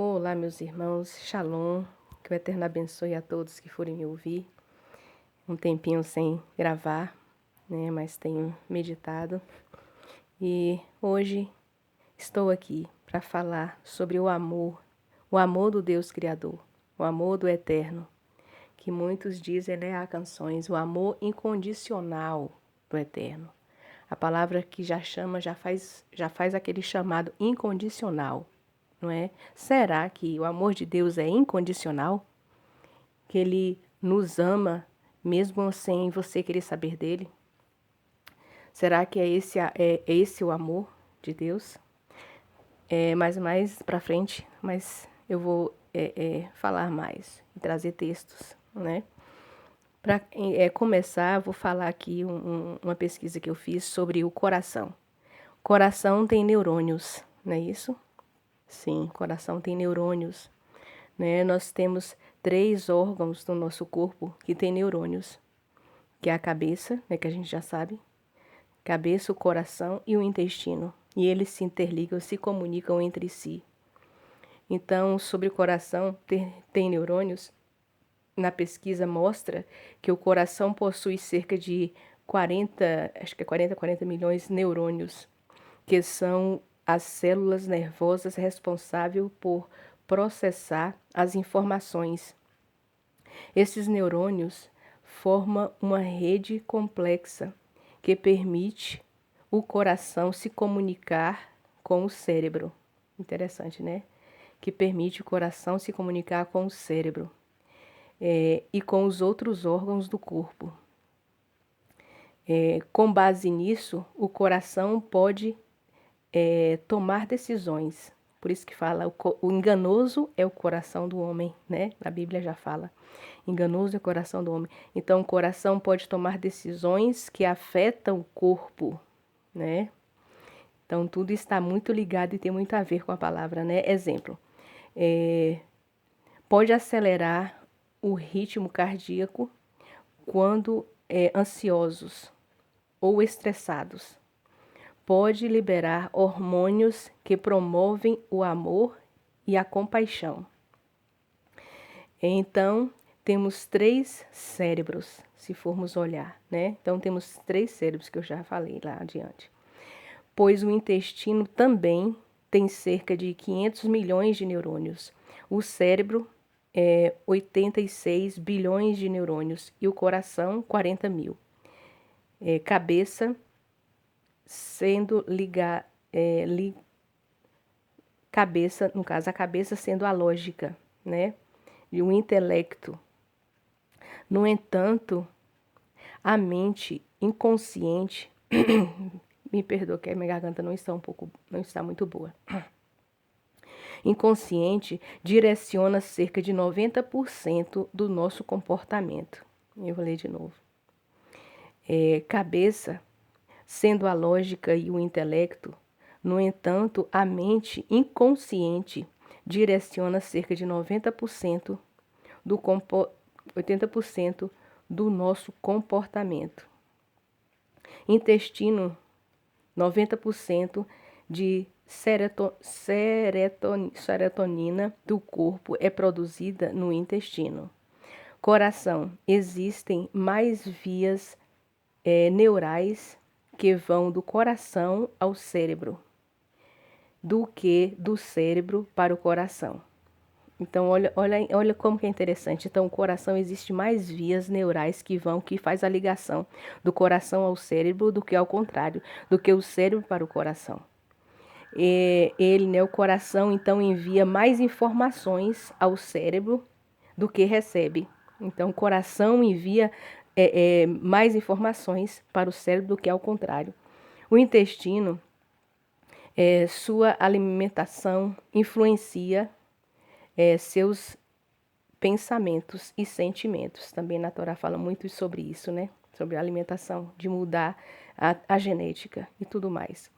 Olá, meus irmãos, Shalom, que o Eterno abençoe a todos que forem me ouvir. Um tempinho sem gravar, né, mas tenho meditado. E hoje estou aqui para falar sobre o amor do Deus Criador, o amor do Eterno, que muitos dizem, né, há canções, o amor incondicional do Eterno. A palavra que já faz aquele chamado incondicional. Não é? Será que o amor de Deus é incondicional? Que Ele nos ama mesmo sem você querer saber dele? Será que é esse o amor de Deus? Mais para frente, mas eu vou falar mais e trazer textos, né? Para começar, vou falar aqui uma pesquisa que eu fiz sobre o coração. O coração tem neurônios, não é isso? Sim, o coração tem neurônios, né? Nós temos 3 órgãos no nosso corpo que têm neurônios, que é a cabeça, né, que a gente já sabe, cabeça, o coração e o intestino. E eles se interligam, se comunicam entre si. Então, sobre o coração tem neurônios, na pesquisa mostra que o coração possui cerca de 40 milhões de neurônios, que são as células nervosas responsáveis por processar as informações. Esses neurônios formam uma rede complexa que permite o coração se comunicar com o cérebro. Interessante, né? Que permite o coração se comunicar com o cérebro e com os outros órgãos do corpo. Com base nisso, o coração pode tomar decisões. Por isso que fala, o enganoso é o coração do homem, né? A Bíblia já fala. Enganoso é o coração do homem. Então, o coração pode tomar decisões que afetam o corpo, né? Então, tudo está muito ligado e tem muito a ver com a palavra, né? Exemplo, pode acelerar o ritmo cardíaco quando ansiosos ou estressados. Pode liberar hormônios que promovem o amor e a compaixão. Então, temos 3 cérebros, se formos olhar, né? Então, temos 3 cérebros que eu já falei lá adiante. Pois o intestino também tem cerca de 500 milhões de neurônios. O cérebro 86 bilhões de neurônios e o coração 40 mil. Cabeça sendo cabeça, no caso a cabeça sendo a lógica, né? E o intelecto. No entanto, a mente inconsciente, me perdoa que a minha garganta não está muito boa. Inconsciente direciona cerca de 90% do nosso comportamento. Eu vou ler de novo. Cabeça, sendo a lógica e o intelecto, no entanto, a mente inconsciente direciona cerca de 90% 80% do nosso comportamento. Intestino, 90% de serotonina do corpo é produzida no intestino. Coração, existem mais vias neurais que vão do coração ao cérebro do que do cérebro para o coração. Então, olha como que é interessante. Então, o coração existe mais vias neurais que faz a ligação do coração ao cérebro do que ao contrário, do que o cérebro para o coração. O coração, então, envia mais informações ao cérebro do que recebe. Então, o coração envia mais informações para o cérebro do que ao contrário. O intestino, sua alimentação influencia seus pensamentos e sentimentos. Também na Torá fala muito sobre isso, né? Sobre a alimentação, de mudar a genética e tudo mais.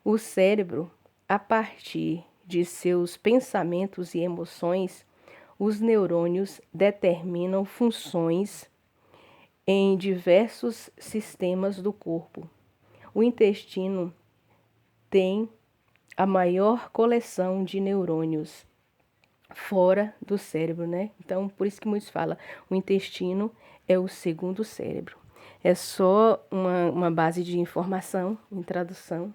O cérebro, a partir de seus pensamentos e emoções, os neurônios determinam funções em diversos sistemas do corpo. O intestino tem a maior coleção de neurônios fora do cérebro, né? Então, por isso que muitos falam, o intestino é o segundo cérebro. É só uma base de informação, em tradução,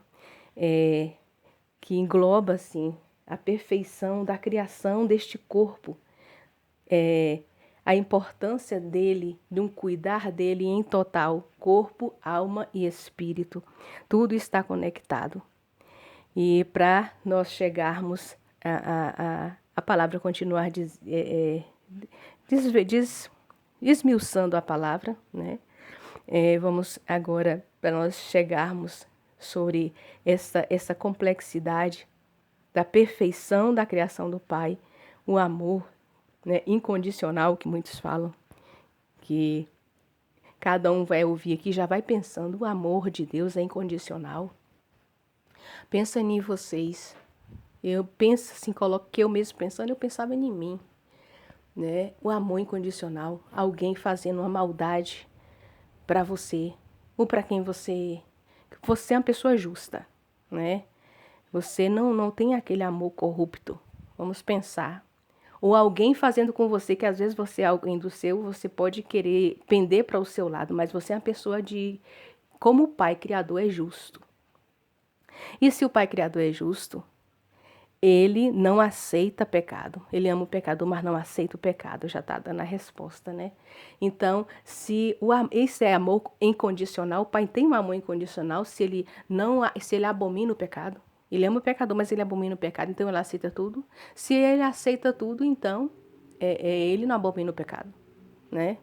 que engloba, assim, a perfeição da criação deste corpo, a importância dele, de um cuidar dele em total, corpo, alma e espírito. Tudo está conectado. E para nós chegarmos a palavra continuar desmiuçando a palavra, né? Vamos agora, para nós chegarmos sobre essa complexidade da perfeição da criação do Pai, o amor, né, incondicional, que muitos falam, que cada um vai ouvir aqui, já vai pensando, o amor de Deus é incondicional. Pensa em vocês. Eu penso assim, coloquei eu mesmo pensando, eu pensava em mim, né? O amor incondicional, alguém fazendo uma maldade para você, ou para quem você é uma pessoa justa, né? Você não tem aquele amor corrupto. Vamos pensar. Ou alguém fazendo com você, que às vezes você é alguém do seu, você pode querer pender para o seu lado, mas você é uma pessoa como o Pai Criador é justo. E se o Pai Criador é justo, ele não aceita pecado. Ele ama o pecador, mas não aceita o pecado. Já está dando a resposta, né? Então, se esse é amor incondicional, o Pai tem um amor incondicional, se ele abomina o pecado. Ele ama o pecador, mas ele abomina o pecado, então ele aceita tudo. Se ele aceita tudo, então ele não abomina o pecado, né?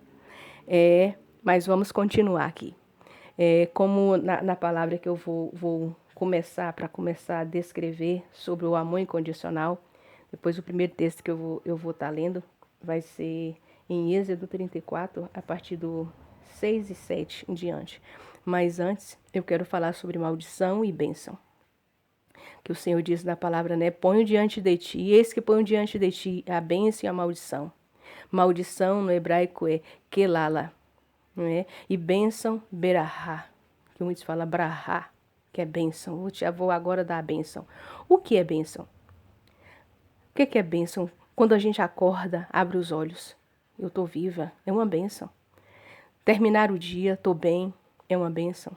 Mas vamos continuar aqui. Como na palavra que eu vou começar a descrever sobre o amor incondicional, depois o primeiro texto que eu vou estar lendo vai ser em Êxodo 34, a partir do 6 e 7 em diante. Mas antes, eu quero falar sobre maldição e bênção. Que o Senhor diz na palavra, né? Ponho diante de ti, e eis que ponho diante de ti a bênção e a maldição. Maldição no hebraico é kelala, né? E bênção, berahá, que muitos falam brahá, que é bênção. Eu vou agora dar a bênção. O que é bênção? O que é bênção? Quando a gente acorda, abre os olhos. Eu estou viva, é uma bênção. Terminar o dia, estou bem, é uma bênção.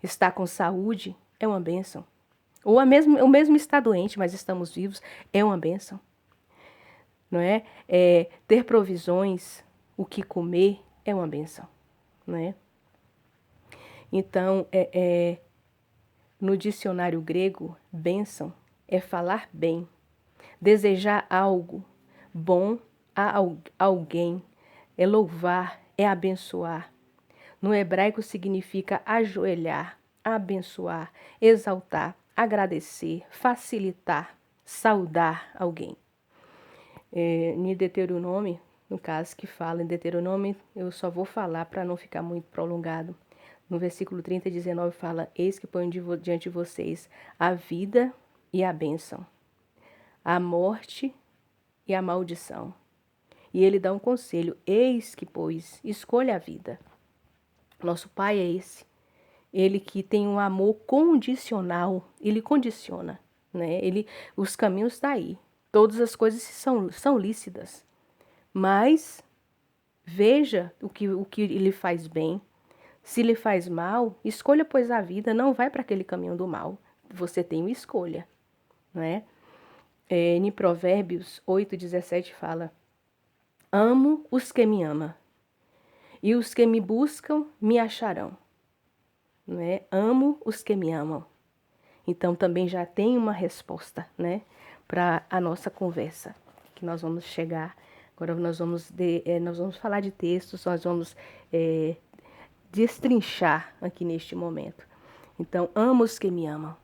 Estar com saúde, é uma bênção. Ou o mesmo está doente, mas estamos vivos, é uma bênção. Não é? Ter provisões, o que comer, é uma bênção. Não é? Então, no dicionário grego, bênção é falar bem, desejar algo bom a alguém, é louvar, é abençoar. No hebraico significa ajoelhar, abençoar, exaltar, agradecer, facilitar, saudar alguém. Em Deuteronômio, no caso que fala em Deuteronômio, eu só vou falar para não ficar muito prolongado. No versículo 30 e 19 fala, eis que ponho diante de vocês a vida e a bênção, a morte e a maldição. E ele dá um conselho, eis que, pois, escolha a vida. Nosso Pai é esse. Ele que tem um amor condicional, ele condiciona, né? Os caminhos estão aí. Todas as coisas são lícitas. Mas veja o que ele faz bem. Se lhe faz mal, escolha, pois, a vida, não vai para aquele caminho do mal. Você tem uma escolha, né? Em Provérbios 8:17 fala, amo os que me amam, e os que me buscam me acharão. Né? Amo os que me amam. Então também já tem uma resposta, né, para a nossa conversa, que nós vamos chegar. Agora nós vamos falar de textos, nós vamos destrinchar aqui neste momento. Então, amo os que me amam.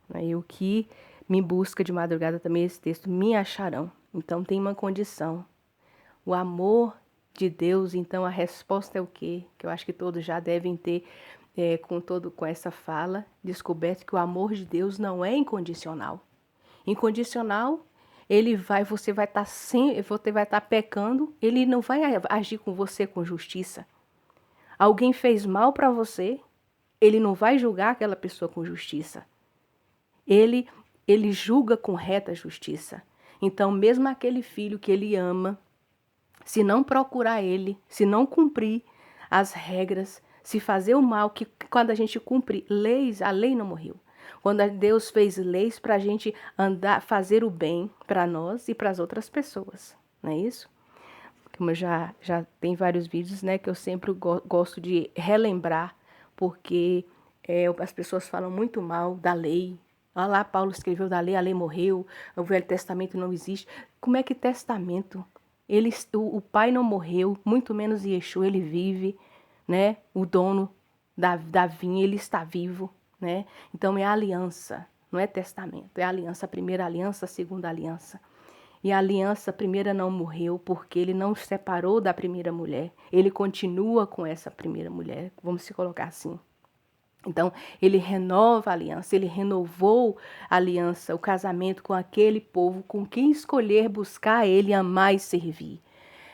Né? E o que me busca de madrugada também, esse texto, me acharão. Então tem uma condição. O amor de Deus, então a resposta é o quê? Que eu acho que todos já devem ter com essa fala, descoberto que o amor de Deus não é incondicional. Incondicional, você vai estar pecando, ele não vai agir com você com justiça. Alguém fez mal para você, ele não vai julgar aquela pessoa com justiça. Ele julga com reta justiça. Então, mesmo aquele filho que ele ama, se não procurar ele, se não cumprir as regras, se fazer o mal, que quando a gente cumpre leis, a lei não morreu. Quando Deus fez leis para a gente andar, fazer o bem para nós e para as outras pessoas, não é isso? Como eu já tem vários vídeos, né, que eu sempre gosto de relembrar, porque as pessoas falam muito mal da lei. Olha lá, Paulo escreveu da lei, a lei morreu, o Velho Testamento não existe. Como é que testamento? O pai não morreu, muito menos Yeshua, ele vive, né? O dono da vinha, ele está vivo, né? Então é aliança, não é testamento, é aliança, a primeira aliança, a segunda aliança. E a aliança primeira não morreu porque ele não se separou da primeira mulher. Ele continua com essa primeira mulher, vamos se colocar assim. Então, ele renova a aliança, ele renovou a aliança, o casamento com aquele povo com quem escolher buscar ele, amar e servir.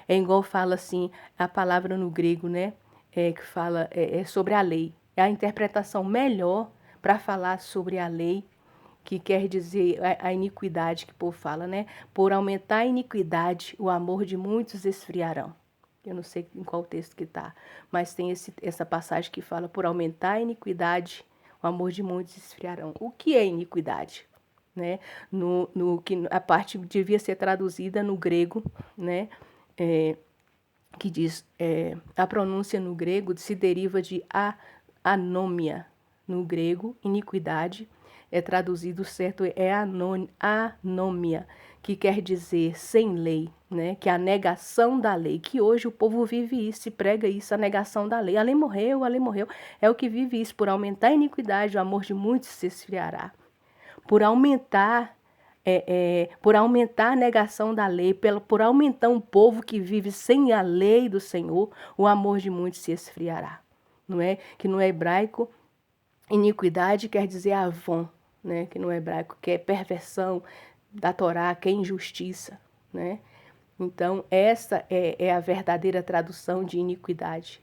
É igual fala assim, a palavra no grego, né? Que fala sobre a lei. É a interpretação melhor para falar sobre a lei, que quer dizer a iniquidade que o povo fala, né? Por aumentar a iniquidade, o amor de muitos esfriarão. Eu não sei em qual texto que está, mas tem essa passagem que fala, por aumentar a iniquidade, o amor de muitos esfriarão. O que é iniquidade? Né? Que a parte devia ser traduzida no grego, né? Que diz, a pronúncia no grego se deriva de anômia, no grego, iniquidade, é traduzido certo, é anômia, que quer dizer sem lei, né? Que é a negação da lei, que hoje o povo vive isso, se prega isso, a negação da lei. A lei morreu, é o que vive isso, por aumentar a iniquidade, o amor de muitos se esfriará. Por aumentar a negação da lei, por aumentar um povo que vive sem a lei do Senhor, o amor de muitos se esfriará. Não é? Que no hebraico, iniquidade quer dizer avon, né? Que no hebraico que é perversão da Torá, que é injustiça, né? Então, essa é a verdadeira tradução de iniquidade,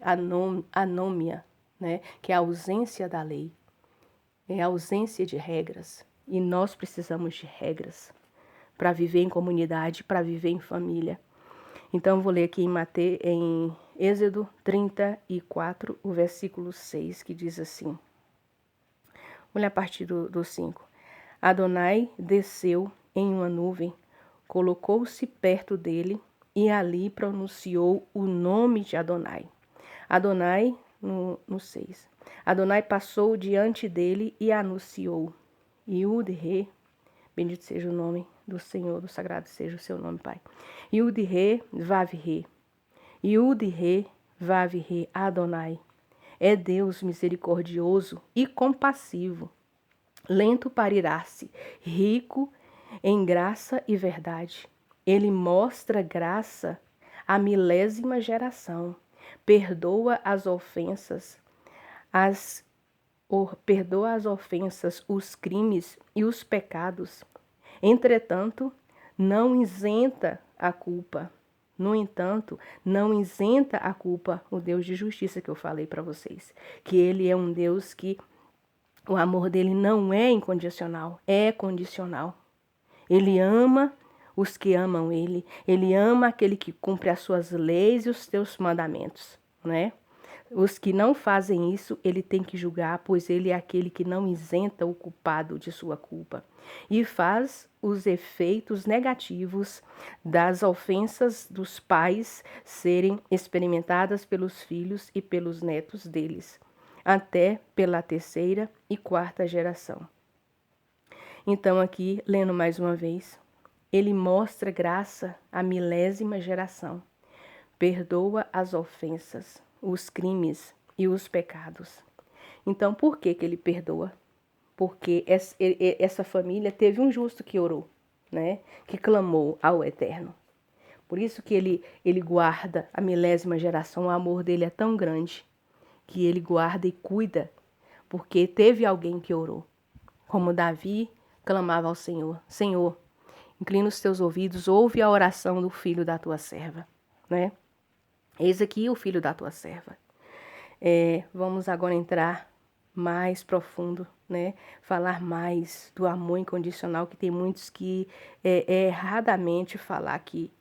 anômia, né? Que é a ausência da lei, é a ausência de regras. E nós precisamos de regras para viver em comunidade, para viver em família. Então, eu vou ler aqui em Êxodo 34, o versículo 6, que diz assim. Vou ler a partir do 5. Adonai desceu em uma nuvem, colocou-se perto dele e ali pronunciou o nome de Adonai. Adonai, no 6. Adonai passou diante dele e anunciou. Yud-Re, bendito seja o nome do Senhor, do sagrado seja o seu nome, Pai. Yud-Re, Vav-Re. Yud-Re, Vav-Re, Adonai. É Deus misericordioso e compassivo, lento para irar-se, rico em graça e verdade. Ele mostra graça à milésima geração, perdoa as ofensas, os crimes e os pecados. Entretanto, não isenta a culpa. No entanto, não isenta a culpa o Deus de justiça que eu falei para vocês. Que ele é um Deus que o amor dele não é incondicional, é condicional. Ele ama os que amam ele. Ele ama aquele que cumpre as suas leis e os seus mandamentos, né? Os que não fazem isso, ele tem que julgar, pois ele é aquele que não isenta o culpado de sua culpa e faz os efeitos negativos das ofensas dos pais serem experimentadas pelos filhos e pelos netos deles, até pela terceira e quarta geração. Então, aqui, lendo mais uma vez, ele mostra graça à milésima geração, perdoa as ofensas, os crimes e os pecados. Então, por que ele perdoa? Porque essa família teve um justo que orou, né? Que clamou ao Eterno. Por isso que ele guarda a milésima geração, o amor dele é tão grande que ele guarda e cuida, porque teve alguém que orou. Como Davi clamava ao Senhor, Senhor, inclina os teus ouvidos, ouve a oração do filho da tua serva, né? Eis aqui o filho da tua serva. Vamos agora entrar mais profundo, né? Falar mais do amor incondicional, que tem muitos que erradamente falar que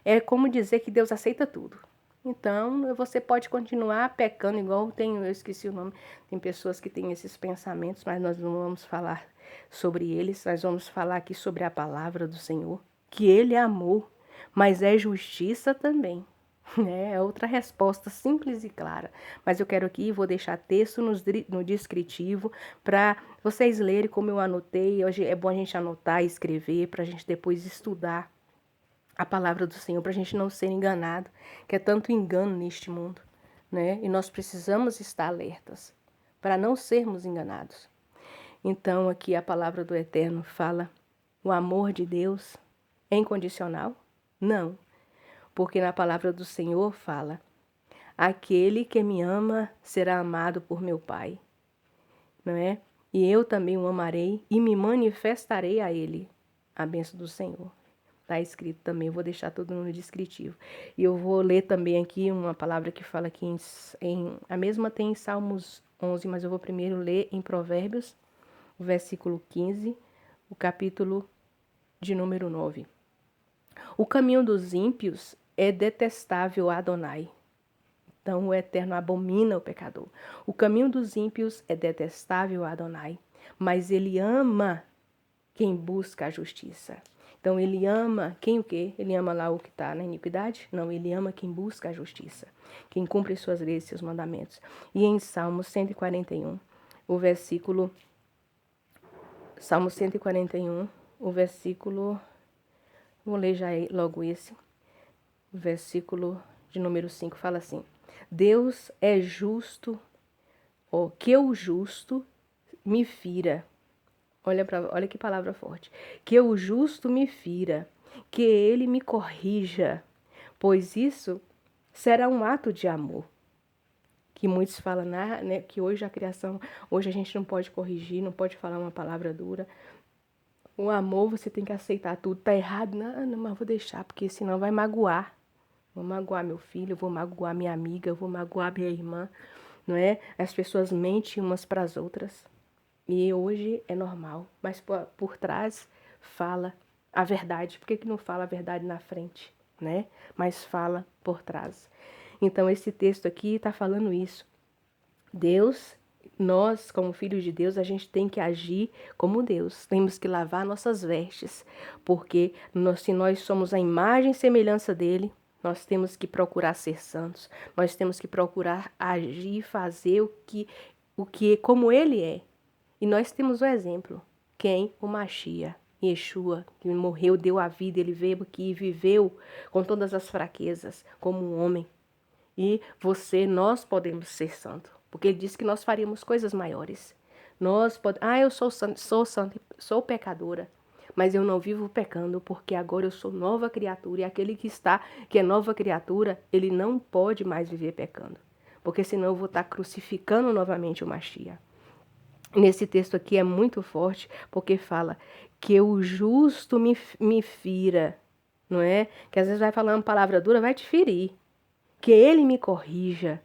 é como dizer que Deus aceita tudo. Então, você pode continuar pecando igual eu esqueci o nome, tem pessoas que têm esses pensamentos, mas nós não vamos falar sobre eles, nós vamos falar aqui sobre a palavra do Senhor, que Ele é amor, mas é justiça também. É outra resposta simples e clara. Mas eu quero aqui, vou deixar texto no descritivo para vocês lerem como eu anotei. Hoje é bom a gente anotar e escrever para a gente depois estudar a palavra do Senhor, para a gente não ser enganado, que é tanto engano neste mundo, né? E nós precisamos estar alertas para não sermos enganados. Então, aqui a palavra do Eterno fala: o amor de Deus é incondicional? Não, porque na palavra do Senhor fala: aquele que me ama será amado por meu Pai, não é? E eu também o amarei e me manifestarei a ele. A bênção do Senhor. Está escrito também, eu vou deixar tudo no descritivo. E eu vou ler também aqui uma palavra que fala aqui a mesma tem em Salmos 11, mas eu vou primeiro ler em Provérbios, o versículo 15, o capítulo de número 9. O caminho dos ímpios é detestável a Adonai. Então o Eterno abomina o pecador. O caminho dos ímpios é detestável a Adonai, mas ele ama quem busca a justiça. Então ele ama quem o quê? Ele ama lá o que está na iniquidade? Não, ele ama quem busca a justiça, quem cumpre suas leis e seus mandamentos. E em Salmo 141, o versículo... Salmo 141, o versículo... Vou ler já logo esse. O versículo de número 5 fala assim: Deus é justo, que o justo me fira. Olha que palavra forte. Que o justo me fira, que ele me corrija, pois isso será um ato de amor. Que muitos falam, né, que hoje hoje a gente não pode corrigir, não pode falar uma palavra dura. O amor, você tem que aceitar tudo. Tá errado? Não, mas vou deixar, porque senão vai magoar. Vou magoar meu filho, vou magoar minha amiga, vou magoar minha irmã, não é? As pessoas mentem umas para as outras. E hoje é normal, mas por trás fala a verdade. Por que não fala a verdade na frente, né? Mas fala por trás. Então, esse texto aqui está falando isso. Deus, nós, como filhos de Deus, a gente tem que agir como Deus. Temos que lavar nossas vestes, porque se nós somos a imagem e semelhança dele, nós temos que procurar ser santos. Nós temos que procurar agir, fazer o que como ele é. E nós temos o exemplo. Quem? O Machia, Yeshua, que morreu, deu a vida, ele veio aqui e viveu com todas as fraquezas, como um homem. E nós podemos ser santos, porque ele disse que nós faríamos coisas maiores. Eu sou santo, sou pecadora, mas eu não vivo pecando, porque agora eu sou nova criatura, e aquele que é nova criatura, ele não pode mais viver pecando, porque senão eu vou estar crucificando novamente o Machia. Nesse texto aqui é muito forte, porque fala que o justo me fira, não é? Que às vezes vai falar uma palavra dura, vai te ferir. Que ele me corrija.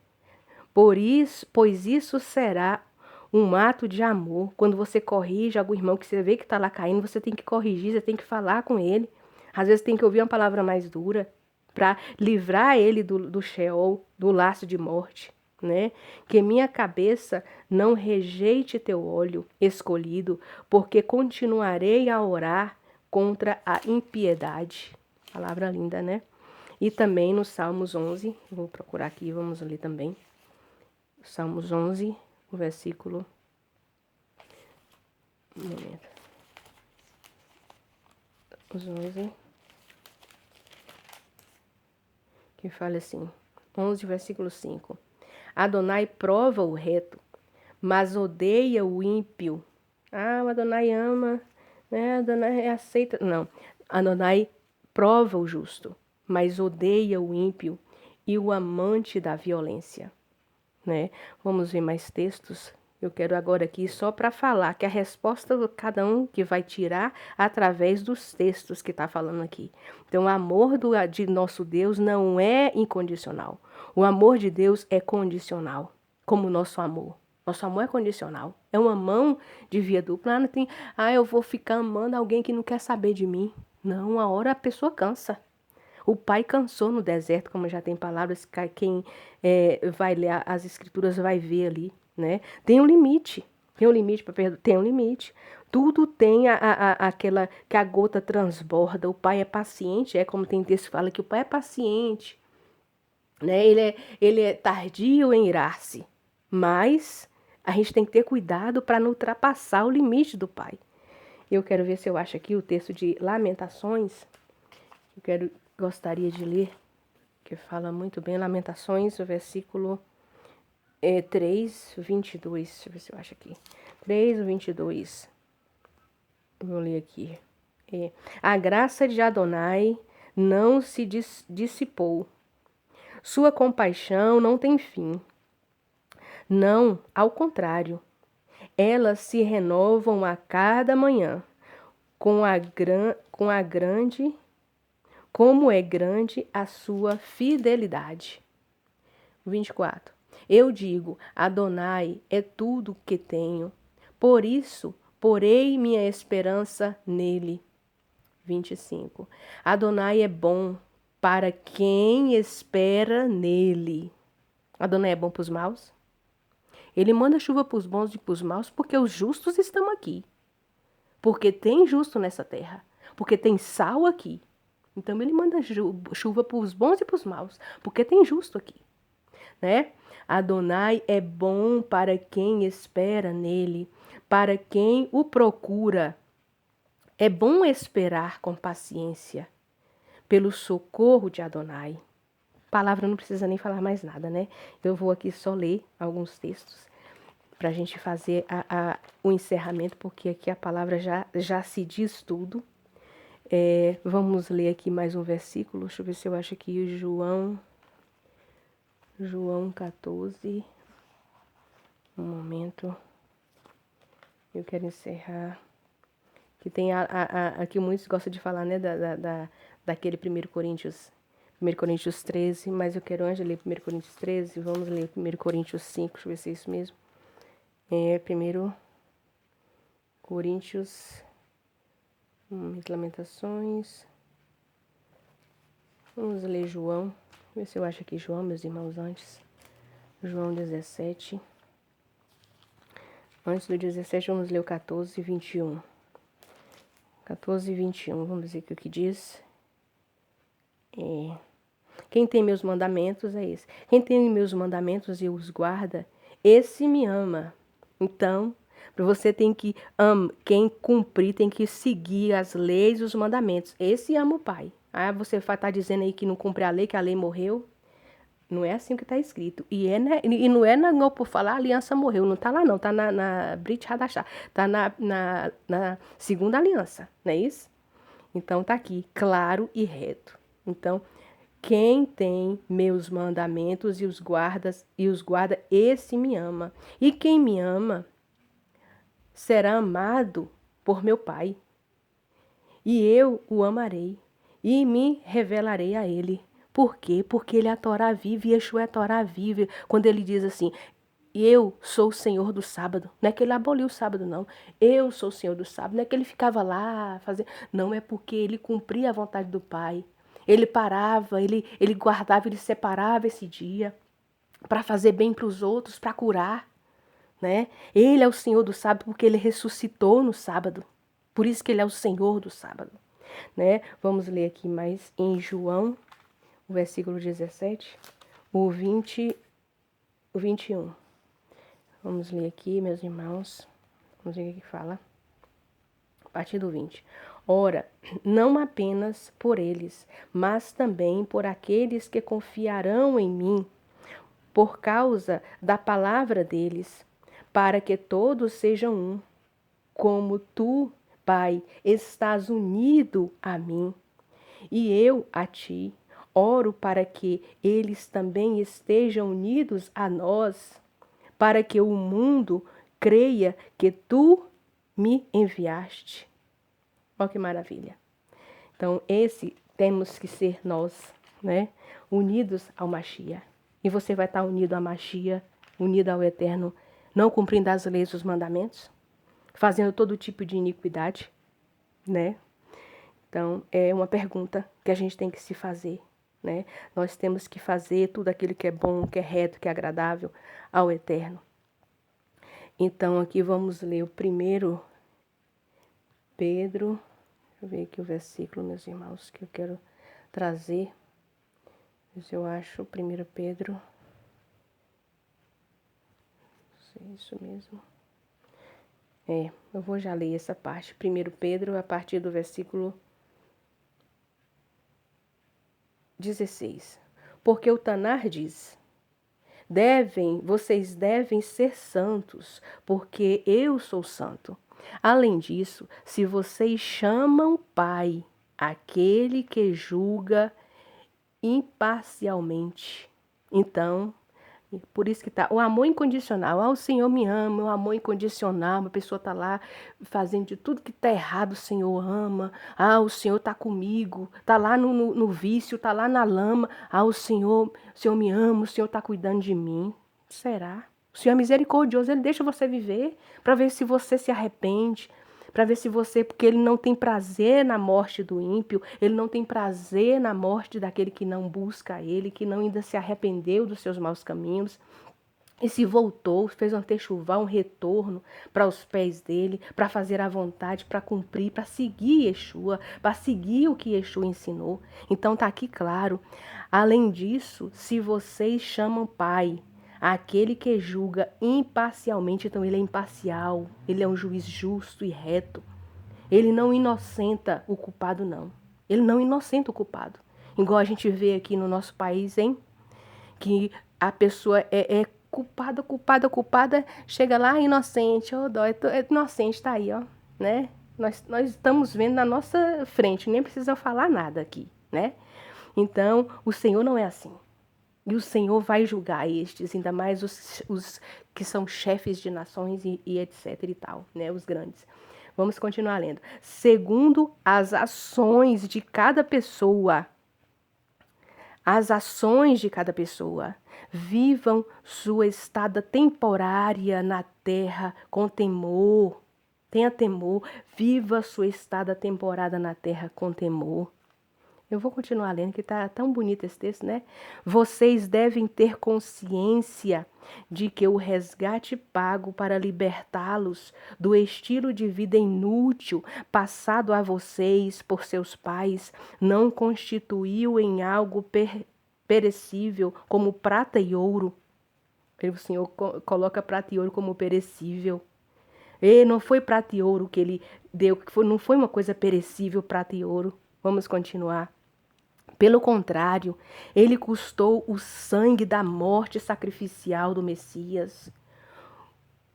Pois isso será um ato de amor. Quando você corrige algum irmão que você vê que está lá caindo, você tem que corrigir, você tem que falar com ele. Às vezes tem que ouvir uma palavra mais dura para livrar ele do Sheol, do laço de morte. Né? Que minha cabeça não rejeite teu olho escolhido, porque continuarei a orar contra a impiedade. Palavra linda, né? E também no Salmos 11, vou procurar aqui, vamos ler também. Salmos 11, o versículo... Um momento. Os 11, que fala assim, 11, versículo 5. Adonai prova o reto, mas odeia o ímpio. O Adonai ama, né? Adonai aceita. Não, Adonai prova o justo, mas odeia o ímpio e o amante da violência. Né? Vamos ver mais textos. Eu quero agora aqui só para falar que a resposta cada um que vai tirar através dos textos que está falando aqui. Então, o amor de nosso Deus não é incondicional. O amor de Deus é condicional, como o nosso amor. Nosso amor é condicional. É uma mão de via dupla. Não tem, eu vou ficar amando alguém que não quer saber de mim. Não, uma hora a pessoa cansa. O pai cansou no deserto, como já tem palavras, quem vai ler as escrituras vai ver ali, né? Tem um limite. Tem um limite para perdoar? Tem um limite. Tudo tem aquela que a gota transborda. O pai é paciente, como tem texto que fala que o pai é paciente, né? Ele é tardio em irar-se, mas a gente tem que ter cuidado para não ultrapassar o limite do pai. Eu quero ver se eu acho aqui o texto de Lamentações. Gostaria de ler, que fala muito bem, Lamentações, o versículo 3, 22. Deixa eu ver se eu acho aqui. 3, 22. Vou ler aqui. A graça de Adonai não se dissipou. Sua compaixão não tem fim. Não, ao contrário. Elas se renovam a cada manhã. Como é grande a sua fidelidade. 24. Eu digo, Adonai é tudo que tenho. Por isso, porei minha esperança nele. 25. Adonai é bom para quem espera nele. Adonai é bom para os maus? Ele manda chuva para os bons e para os maus porque os justos estão aqui. Porque tem justo nessa terra. Porque tem sal aqui. Então ele manda chuva para os bons e para os maus. Porque tem justo aqui. Né? Adonai é bom para quem espera nele, para quem o procura. É bom esperar com paciência pelo socorro de Adonai. A palavra não precisa nem falar mais nada, né? Eu vou aqui só ler alguns textos para a gente fazer o encerramento, porque aqui a palavra já se diz tudo. Vamos ler aqui mais um versículo. Deixa eu ver se eu acho aqui João 14. Um momento. Eu quero encerrar. Que tem aqui muitos gostam de falar, né, daquele 1 Coríntios 13, mas eu quero antes ler 1 Coríntios 13, vamos ler 1 Coríntios 5, deixa eu ver se é isso mesmo. 1 Coríntios, Lamentações, vamos ler João, ver se eu acho aqui João, meus irmãos, antes. João 17, antes do 17 vamos ler o 14 e 21. 14 e 21, vamos ver o que diz. Quem tem meus mandamentos é esse. Quem tem meus mandamentos e os guarda, esse me ama. Então, você tem que quem cumprir tem que seguir as leis e os mandamentos. Esse ama o Pai. Você vai estar dizendo aí que não cumpre a lei, que a lei morreu. Não é assim que está escrito. E não é por falar a aliança morreu. Não está lá não. Está na Brit Hadashah. Está na segunda aliança. Não é isso? Então está aqui, claro e reto. Então, quem tem meus mandamentos e os guarda, esse me ama. E quem me ama será amado por meu Pai. E eu o amarei e me revelarei a ele. Por quê? Porque ele é a Torá viva e Yeshua é a Torá viva. Quando ele diz assim, eu sou o Senhor do sábado. Não é que ele aboliu o sábado, não. Eu sou o Senhor do sábado. Não é que ele ficava lá fazendo. Não, é porque ele cumpria a vontade do Pai. Ele parava, ele guardava, ele separava esse dia para fazer bem para os outros, para curar. Né? Ele é o Senhor do sábado porque ele ressuscitou no sábado. Por isso que ele é o Senhor do sábado. Né? Vamos ler aqui mais em João, o versículo 17, o 20, o 21. Vamos ler aqui, meus irmãos. Vamos ver o que fala. A partir do 20. Ora, não apenas por eles, mas também por aqueles que confiarão em mim, por causa da palavra deles, para que todos sejam um, como tu, Pai, estás unido a mim, e eu a ti. Oro para que eles também estejam unidos a nós, para que o mundo creia que tu me enviaste. Olha que maravilha. Então, temos que ser nós, né? Unidos ao Mashiach. E você vai estar unido a Mashiach, unido ao Eterno não cumprindo as leis e os mandamentos, fazendo todo tipo de iniquidade, né? Então, é uma pergunta que a gente tem que se fazer, né? Nós temos que fazer tudo aquilo que é bom, que é reto, que é agradável ao Eterno. Então, aqui vamos ler o 1 Pedro. Deixa eu ver aqui o versículo, meus irmãos, que eu quero trazer. Mas eu acho 1 Pedro. Não sei, isso mesmo. Eu vou já ler essa parte. 1 Pedro, a partir do versículo 16. Porque o Tanar diz: vocês devem ser santos, porque eu sou santo. Além disso, se vocês chamam Pai aquele que julga imparcialmente, então, por isso que tá o amor incondicional. O Senhor me ama, o amor incondicional. Uma pessoa tá lá fazendo de tudo que tá errado, o Senhor ama. O Senhor tá comigo, tá lá no vício, tá lá na lama. O Senhor me ama, o Senhor tá cuidando de mim. Será? O Senhor é misericordioso, Ele deixa você viver para ver se você se arrepende, para ver se você, porque Ele não tem prazer na morte do ímpio, Ele não tem prazer na morte daquele que não busca Ele, que não ainda se arrependeu dos seus maus caminhos e se voltou, fez um techuvá, um retorno para os pés dele, para fazer a vontade, para cumprir, para seguir Yeshua, para seguir o que Yeshua ensinou. Então está aqui claro. Além disso, se vocês chamam Pai, aquele que julga imparcialmente, então ele é imparcial, ele é um juiz justo e reto. Ele não inocenta o culpado, não. Ele não inocenta o culpado. Igual a gente vê aqui no nosso país, hein? Que a pessoa é culpada, chega lá inocente, dó, é inocente, tá aí, ó, né? Nós estamos vendo na nossa frente, nem precisa falar nada aqui, né? Então, o Senhor não é assim. E o Senhor vai julgar estes, ainda mais os que são chefes de nações e etc e tal, né? Os grandes. Vamos continuar lendo. Segundo as ações de cada pessoa, vivam sua estada temporária na terra com temor. Tenha temor, viva sua estada temporada na terra com temor. Eu vou continuar lendo, que está tão bonito esse texto, né? Vocês devem ter consciência de que o resgate pago para libertá-los do estilo de vida inútil passado a vocês por seus pais não constituiu em algo perecível como prata e ouro. O Senhor coloca prata e ouro como perecível. E não foi prata e ouro que ele deu, não foi uma coisa perecível, prata e ouro. Vamos continuar. Pelo contrário, ele custou o sangue da morte sacrificial do Messias,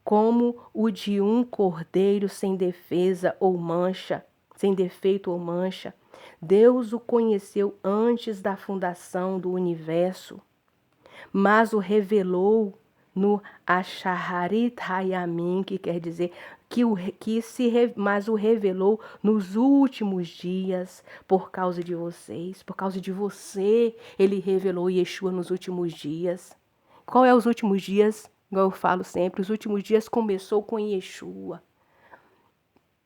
como o de um cordeiro sem defesa ou mancha, sem defeito ou mancha. Deus o conheceu antes da fundação do universo, mas o revelou no Ashaharit Hayamim, que quer dizer mas o revelou nos últimos dias por causa de vocês, por causa de você, ele revelou Yeshua nos últimos dias. Qual é os últimos dias? Igual eu falo sempre, os últimos dias começou com Yeshua.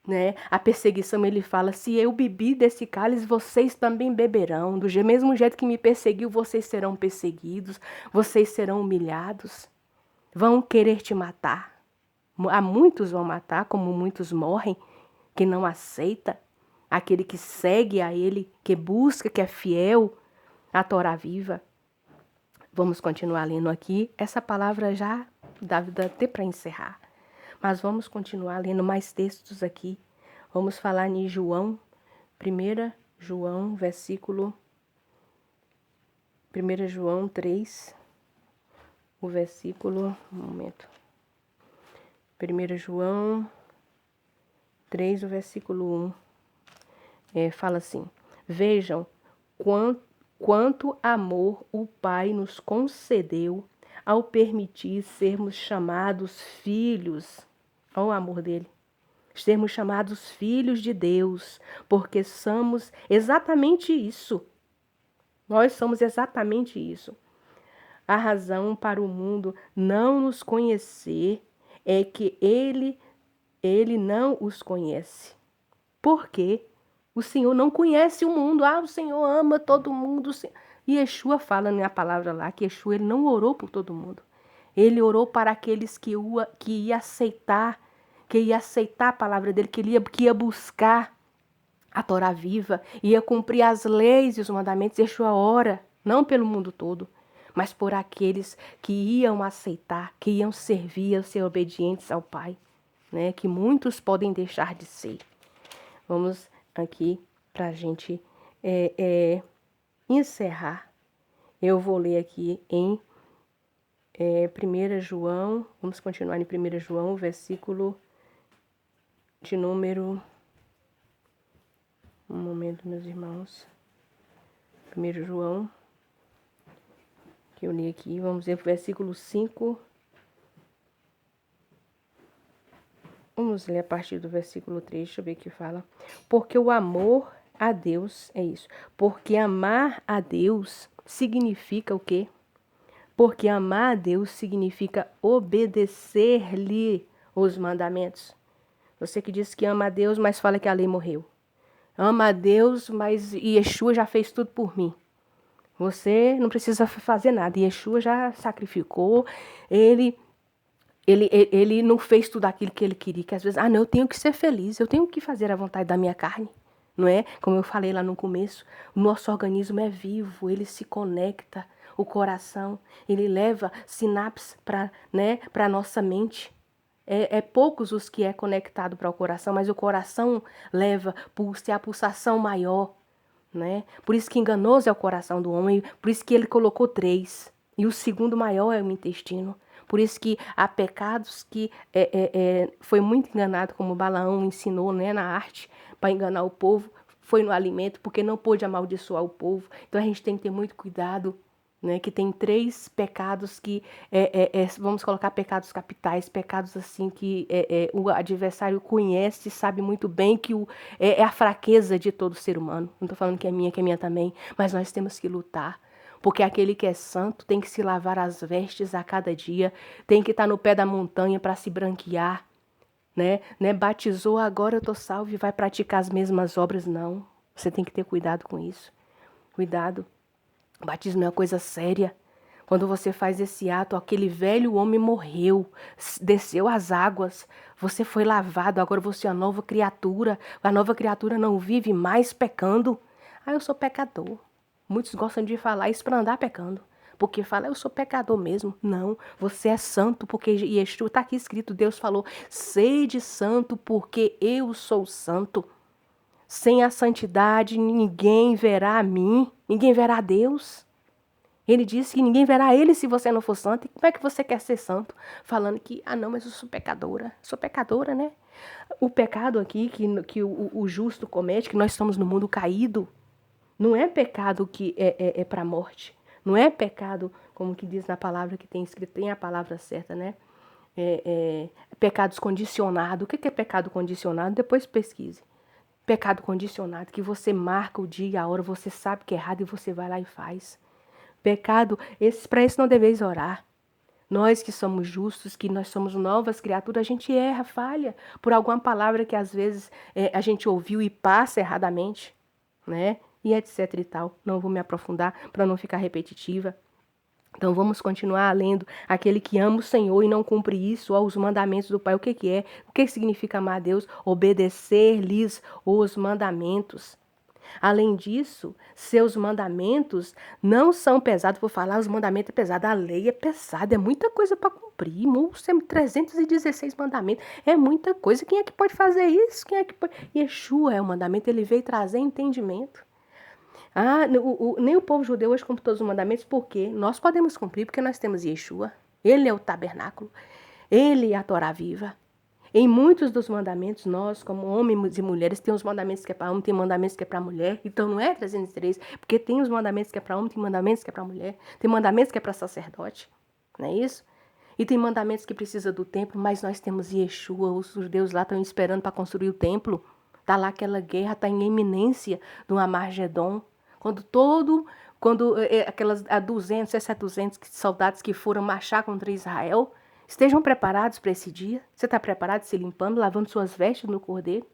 Né? A perseguição, ele fala, se eu bebi desse cálice, vocês também beberão. Do mesmo jeito que me perseguiu, vocês serão perseguidos, vocês serão humilhados. Vão querer te matar. Há muitos vão matar, como muitos morrem, que não aceita. Aquele que segue a ele, que busca, que é fiel à Torá viva. Vamos continuar lendo aqui. Essa palavra já dá até para encerrar. Mas vamos continuar lendo mais textos aqui. Vamos falar em João, 1 João, versículo 1 João 3, o versículo, um momento. 1 João 3, o versículo 1, fala assim: vejam quanto amor o Pai nos concedeu ao permitir sermos chamados filhos. Olha o amor dele. Sermos chamados filhos de Deus, porque somos exatamente isso. Nós somos exatamente isso. A razão para o mundo não nos conhecer é que ele não os conhece. Por quê? O Senhor não conhece o mundo. O Senhor ama todo mundo. E Yeshua fala na palavra lá que Yeshua ele não orou por todo mundo. Ele orou para aqueles que ia aceitar a palavra dele, que ia buscar a Torá viva, ia cumprir as leis e os mandamentos. Yeshua ora, não pelo mundo todo, mas por aqueles que iam aceitar, que iam servir, iam ser obedientes ao Pai, né? Que muitos podem deixar de ser. Vamos aqui para a gente encerrar. Eu vou ler aqui em 1 João, vamos continuar em 1 João, versículo de número... Um momento, meus irmãos. 1 João, que eu li aqui, vamos ver o versículo 5. Vamos ler a partir do versículo 3, deixa eu ver o que fala. Porque o amor a Deus, é isso. Porque amar a Deus significa o quê? Porque amar a Deus significa obedecer-lhe os mandamentos. Você que diz que ama a Deus, mas fala que a lei morreu. Ama a Deus, mas Yeshua já fez tudo por mim. Você não precisa fazer nada. Yeshua já sacrificou. Ele não fez tudo aquilo que ele queria. Que às vezes, não, eu tenho que ser feliz. Eu tenho que fazer a vontade da minha carne. Não é? Como eu falei lá no começo, o nosso organismo é vivo. Ele se conecta. O coração, ele leva sinapses para a nossa mente. É poucos os que é conectado para o coração, mas o coração leva por ser a pulsação maior, né? Por isso que enganoso é o coração do homem, por isso que ele colocou 3. E o segundo maior é o intestino. Por isso que há pecados que foi muito enganado, como Balaão ensinou, né, na arte, para enganar o povo. Foi no alimento, porque não pôde amaldiçoar o povo. Então a gente tem que ter muito cuidado, né, que tem 3 pecados que, vamos colocar pecados capitais, pecados assim que o adversário conhece, sabe muito bem que é a fraqueza de todo ser humano. Não estou falando que é minha também, mas nós temos que lutar. Porque aquele que é santo tem que se lavar as vestes a cada dia, tem que estar no pé da montanha para se branquear, né? Batizou, agora eu estou salvo e vai praticar as mesmas obras. Não, você tem que ter cuidado com isso. Cuidado. O batismo é uma coisa séria. Quando você faz esse ato, aquele velho homem morreu, desceu as águas, você foi lavado, agora você é uma nova criatura. A nova criatura não vive mais pecando. Eu sou pecador. Muitos gostam de falar isso para andar pecando. Porque fala, eu sou pecador mesmo. Não, você é santo, porque Yeshua está aqui escrito, Deus falou, sede santo porque eu sou santo. Sem a santidade, ninguém verá a mim, ninguém verá a Deus. Ele disse que ninguém verá ele se você não for santo. E como é que você quer ser santo? Falando que, não, mas eu sou pecadora. Sou pecadora, né? O pecado aqui que o justo comete, que nós estamos no mundo caído, não é pecado que é para a morte. Não é pecado, como que diz na palavra que tem escrito, tem a palavra certa, né? Pecados condicionados. O que é pecado condicionado? Depois pesquise. Pecado condicionado, que você marca o dia e a hora, você sabe que é errado e você vai lá e faz. Pecado, para esse não deveis orar. Nós que somos justos, que nós somos novas criaturas, a gente erra, falha por alguma palavra que às vezes a gente ouviu e passa erradamente, né? E etc e tal. Não vou me aprofundar para não ficar repetitiva. Então vamos continuar lendo. Aquele que ama o Senhor e não cumpre isso, os mandamentos do Pai. O que é? O que significa amar a Deus? Obedecer-lhes os mandamentos. Além disso, seus mandamentos não são pesados. Vou falar, os mandamentos é pesado. A lei é pesada, é muita coisa para cumprir. 316 mandamentos. É muita coisa. Quem é que pode fazer isso? Quem é que pode? Yeshua é o mandamento, ele veio trazer entendimento. Nem o povo judeu hoje cumpre todos os mandamentos, porque nós podemos cumprir, porque nós temos Yeshua. Ele é o tabernáculo. Ele é a Torá viva. Em muitos dos mandamentos, nós, como homens e mulheres, temos mandamentos que é para homem, tem mandamentos que é para mulher. Então não é 303, porque tem os mandamentos que é para homem, tem mandamentos que é para mulher, tem mandamentos que é para sacerdote. Não é isso? E tem mandamentos que precisa do templo, mas nós temos Yeshua, os judeus lá estão esperando para construir o templo. Está lá aquela guerra, está em iminência do Armagedon. Quando aquelas 200 soldados que foram marchar contra Israel, Estejam preparados para esse dia. Você está preparado, se limpando, lavando suas vestes no Cordeiro?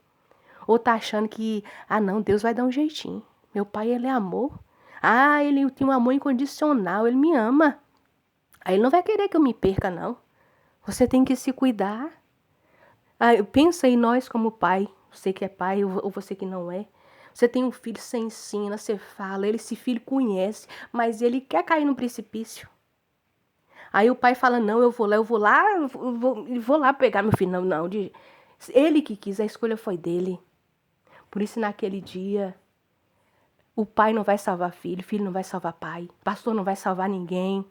Ou tá achando que, não, Deus vai dar um jeitinho. Meu pai, ele é amor. Ele tem um amor incondicional, ele me ama. Aí ele não vai querer que eu me perca, não. Você tem que se cuidar. Pensa em nós como pai. Você que é pai ou você que não é. Você tem um filho, você ensina, você fala, esse filho conhece, mas ele quer cair no precipício. Aí o pai fala, não, eu vou lá pegar meu filho. Não, ele que quis, a escolha foi dele. Por isso, naquele dia, o pai não vai salvar filho, filho não vai salvar pai, pastor não vai salvar ninguém,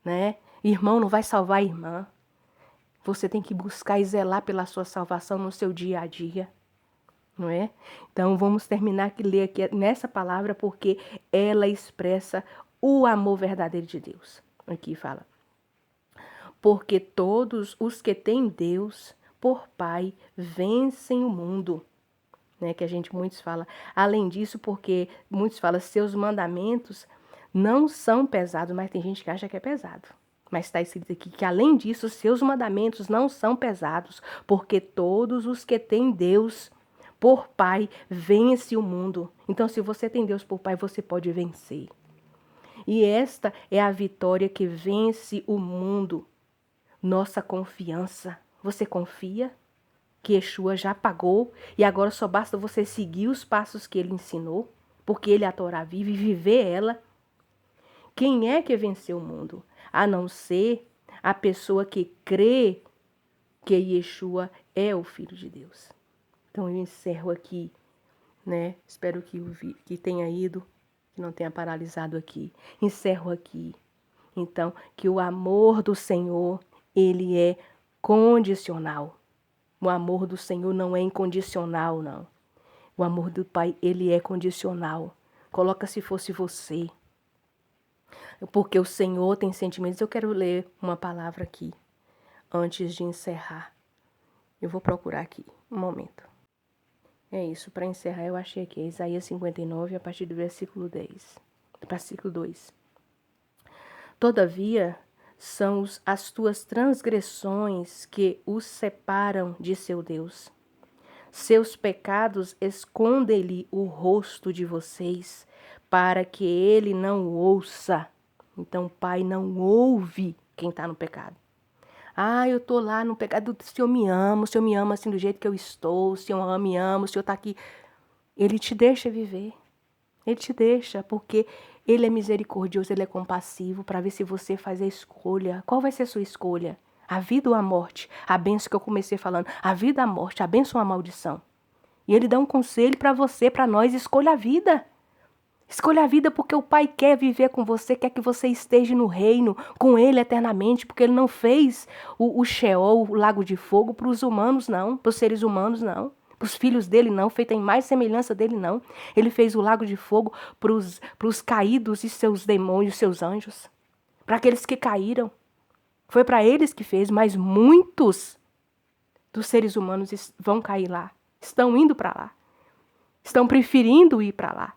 né? Irmão não vai salvar irmã. Você tem que buscar e zelar pela sua salvação no seu dia a dia, não é? Então, vamos terminar de ler aqui nessa palavra, porque ela expressa o amor verdadeiro de Deus. Aqui fala, porque todos os que têm Deus por Pai vencem o mundo. Né, que muitos falam. Além disso, porque muitos falam, seus mandamentos não são pesados, mas tem gente que acha que é pesado. Mas está escrito aqui que, além disso, seus mandamentos não são pesados, porque todos os que têm Deus por Pai vencem o mundo. Então, se você tem Deus por Pai, você pode vencer. E esta é a vitória que vence o mundo. Nossa confiança. Você confia que Yeshua já pagou e agora só basta você seguir os passos que ele ensinou, porque ele é a Torá viva e viver ela? Quem é que venceu o mundo? A não ser a pessoa que crê que Yeshua é o Filho de Deus. Então eu encerro aqui, né? Espero que tenha ido, que não tenha paralisado aqui. Encerro aqui. Então, que o amor do Senhor, ele é condicional. O amor do Senhor não é incondicional, não. O amor do Pai, ele é condicional. Coloca se fosse você. Porque o Senhor tem sentimentos. Eu quero ler uma palavra aqui, antes de encerrar. Eu vou procurar aqui, um momento. É isso, para encerrar eu achei aqui, Isaías 59, a partir do versículo 10. Versículo 2. Todavia, são as tuas transgressões que os separam de seu Deus. Seus pecados escondem-lhe o rosto de vocês, para que ele não ouça. Então o Pai não ouve quem está no pecado. Eu estou lá no pecado, o Senhor me ama assim do jeito que eu estou, o Senhor me ama, o Senhor está aqui. Ele te deixa viver. Ele te deixa, porque ele é misericordioso, ele é compassivo, para ver se você faz a escolha. Qual vai ser a sua escolha? A vida ou a morte? A bênção que eu comecei falando. A vida ou a morte? A bênção ou a maldição? E ele dá um conselho para você, para nós. Escolha a vida. Escolha a vida porque o Pai quer viver com você, quer que você esteja no reino com ele eternamente, porque ele não fez o Sheol, o lago de fogo, para os humanos, não. Para os seres humanos, não. Para os filhos dele, não. Feita em mais semelhança dele, não. Ele fez o lago de fogo para os caídos e seus demônios, seus anjos. Para aqueles que caíram. Foi para eles que fez, mas muitos dos seres humanos vão cair lá. Estão indo para lá. Estão preferindo ir para lá.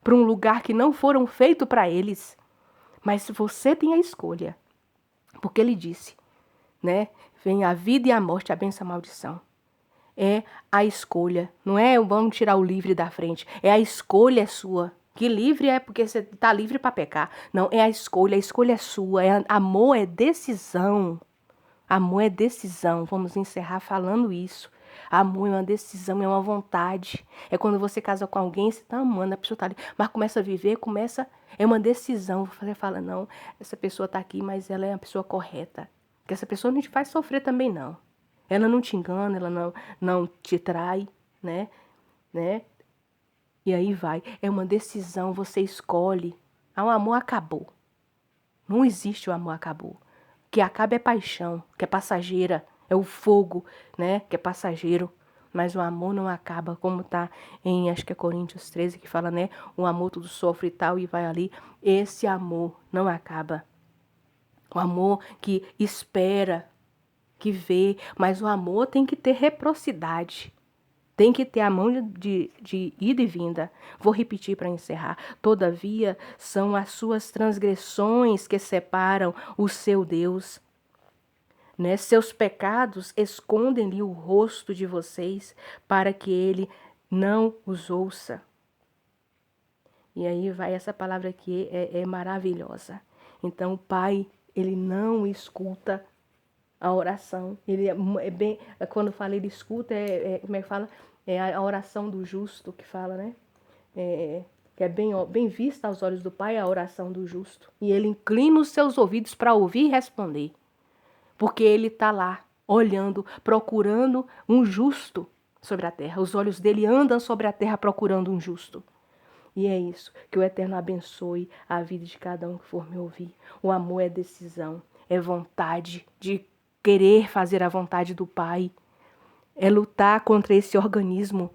Para um lugar que não foram feitos para eles. Mas você tem a escolha. Porque ele disse, né? Vem a vida e a morte, a bênção e a maldição. É a escolha. Não é vamos tirar o livre da frente. É a escolha sua. Que livre é porque você está livre para pecar. Não, é a escolha é sua. Amor é decisão. Amor é decisão. Vamos encerrar falando isso. Amor é uma decisão, é uma vontade. É quando você casa com alguém, você está amando, a pessoa está ali. Mas começa a viver, é uma decisão. Você fala, não, essa pessoa está aqui, mas ela é uma pessoa correta. Porque essa pessoa não te faz sofrer também, não. Ela não te engana, ela não te trai, né? E aí vai. É uma decisão, você escolhe. O amor acabou. Não existe o amor acabou. O que acaba é paixão, que é passageira. É o fogo, né? Que é passageiro. Mas o amor não acaba, como está em, acho que é Coríntios 13, que fala, né? O amor tudo sofre e tal, e vai ali. Esse amor não acaba. O amor que espera, que vê, mas o amor tem que ter reciprocidade. Tem que ter a mão de ida e vinda. Vou repetir para encerrar. Todavia, são as suas transgressões que separam o seu Deus. né? Seus pecados escondem-lhe o rosto de vocês para que ele não os ouça. E aí vai essa palavra aqui, é maravilhosa. Então o Pai, ele não escuta a oração. Ele é bem, quando fala ele escuta, como é que fala? É a oração do justo que fala, né? Que é bem vista aos olhos do Pai a oração do justo. E ele inclina os seus ouvidos para ouvir e responder. Porque ele está lá, olhando, procurando um justo sobre a terra. Os olhos dele andam sobre a terra procurando um justo. E é isso, que o Eterno abençoe a vida de cada um que for me ouvir. O amor é decisão, é vontade de querer fazer a vontade do Pai. É lutar contra esse organismo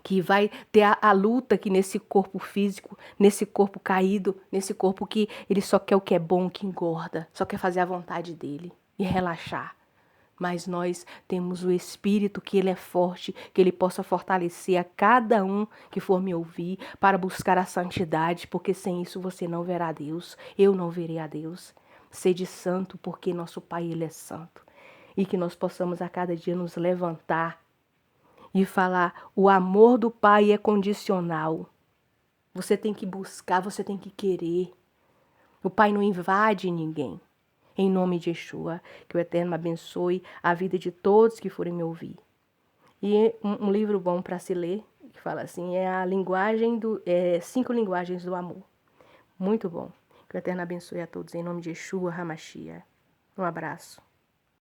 que vai ter a luta aqui nesse corpo físico, nesse corpo caído, nesse corpo que ele só quer o que é bom, que engorda, só quer fazer a vontade dele e relaxar. Mas nós temos o Espírito, que ele é forte, que ele possa fortalecer a cada um que for me ouvir para buscar a santidade, porque sem isso você não verá Deus, eu não verei a Deus. Sede santo, porque nosso Pai, ele é santo. E que nós possamos a cada dia nos levantar e falar, o amor do Pai é condicional. Você tem que buscar, você tem que querer. O Pai não invade ninguém. Em nome de Yeshua, que o Eterno abençoe a vida de todos que forem me ouvir. E um livro bom para se ler, que fala assim, é a linguagem 5 linguagens do amor. Muito bom. Que o Eterno abençoe a todos em nome de Yeshua HaMashiach. Um abraço.